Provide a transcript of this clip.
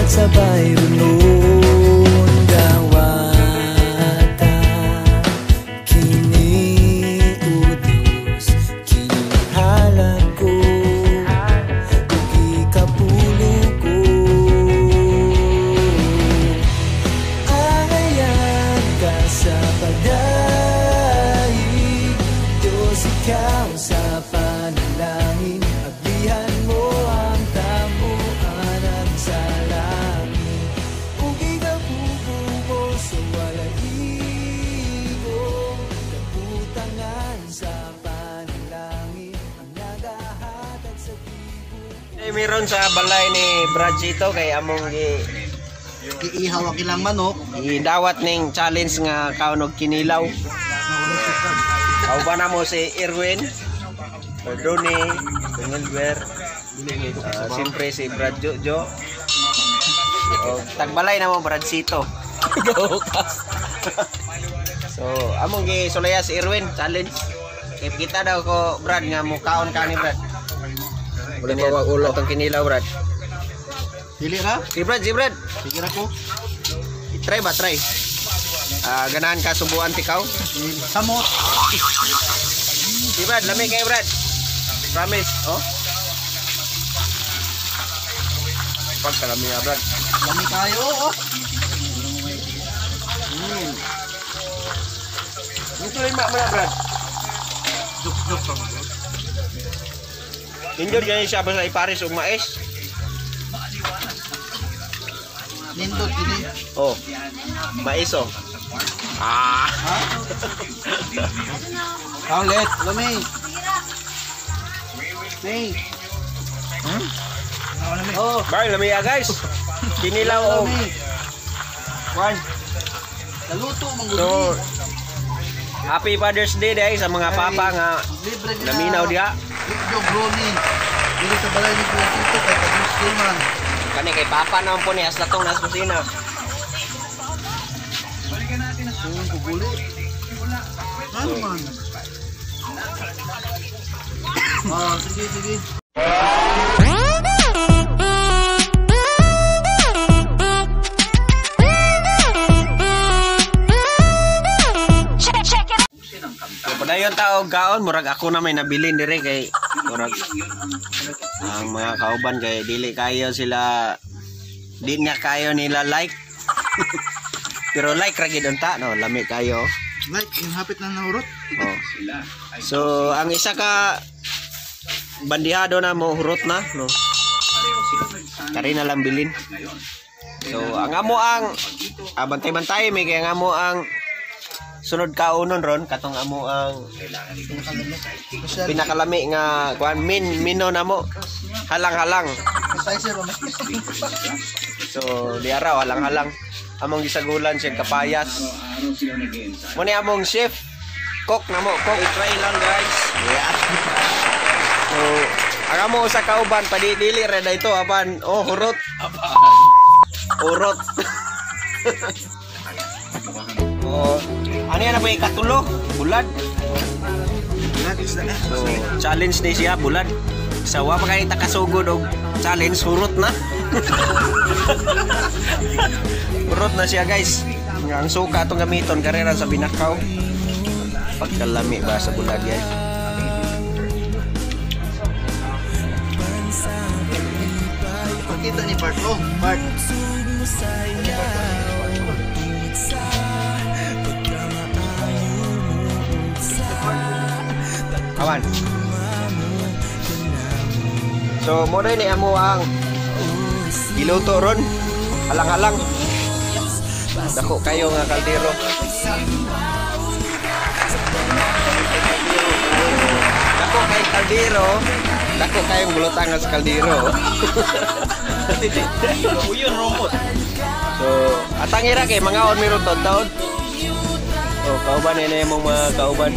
sabay runod gawata kini udos kini halako ugi kapulo ko ayag ka sa pagdaig Diyos ikaw sa panalangin aglihan mo ang tamuan at sa langit ugi ka bubuo sa walahigo kaputangan sa panalangin ang nagahatag sa tibo. Meron sa balay ni Brad Chito kay among iihaw ang ilang manok. idawat ning challenge nga kaunog kinilaw. Kauban na mo si Erwin, Perdone, Tungelber, siyempre si Brad Jojo. O, tagbalay na mo Brad Chito. So, among gisulaya si Erwin challenge. Kaya kita daw ko Brad nga mukaon ka ni Brad. Wala mo ulo tong kinilaw Brad. Dili ra? Si Brad. Sige ra ko. Try ba, try. Ganahan ka subuan tikaw. Samot. Si Brad, lamig kayo Brad. Promise, oh. Pagkalami nga Brad. Lami kayo, oh. Ito lima mo na Brad. Juk. Injod ganyan siya basta iparis o mais. Nindot ini. Oh, mais oh. Paulit, lami. Hey. Oh, Bye, lamig ya guys. Kinilaw oh. Juan. Naluto mong So, Happy Father's Day dahil sa mga papa nga libre naminaw diha. Itlog brownie. Dili sa balay ni Klasito kay Pag-Muslim man. Kani kay papa naman po ni aslatong nas kusina. Puguli. Ano man? Sige. So, padayon tao gaon murag ako na may nabilin dire kay murag ang mga kauban kay dili kayo sila di nga kayo nila like. Pero like ra gid unta no, lami kayo. Like, yung hapit na nahurot. Oh. So, ang isa ka bandihado na mo hurot na, no. Kari na lang bilin. So, ang amo ang bantay-bantay may kaya ang amo ang sunod kaunon ron katong amo ang pinakalami nga kuan mino na mo. Halang-halang. So, di araw halang-halang. Among gisagulan siya kapayas. Muna among chef cook na mo, cook try lang guys. Yeah. So, ang amo sa kauban padidili ra ito apan oh hurot. Urot. Oh, ano yan na ba ikatulo? Bulad. So, challenge ni siya bulad. Sawa pa kayo takasugod og challenge hurot na. Urot na siya guys. Ang suka itong gamiton karera sa binakaw. Pagkalami ba sa bulag guys. Pagkita ni Bart. Oh, Bart. Awan. So, mo rin ni amo ang iluto ron. Halang-halang. Dako kayo nga kaldero. Dako kay kaldero. Dako kayong bulutangan sa kaldero. Uyon romot. So, atangira kay mga on meron taon. Oh, kauban na mong mga kauban.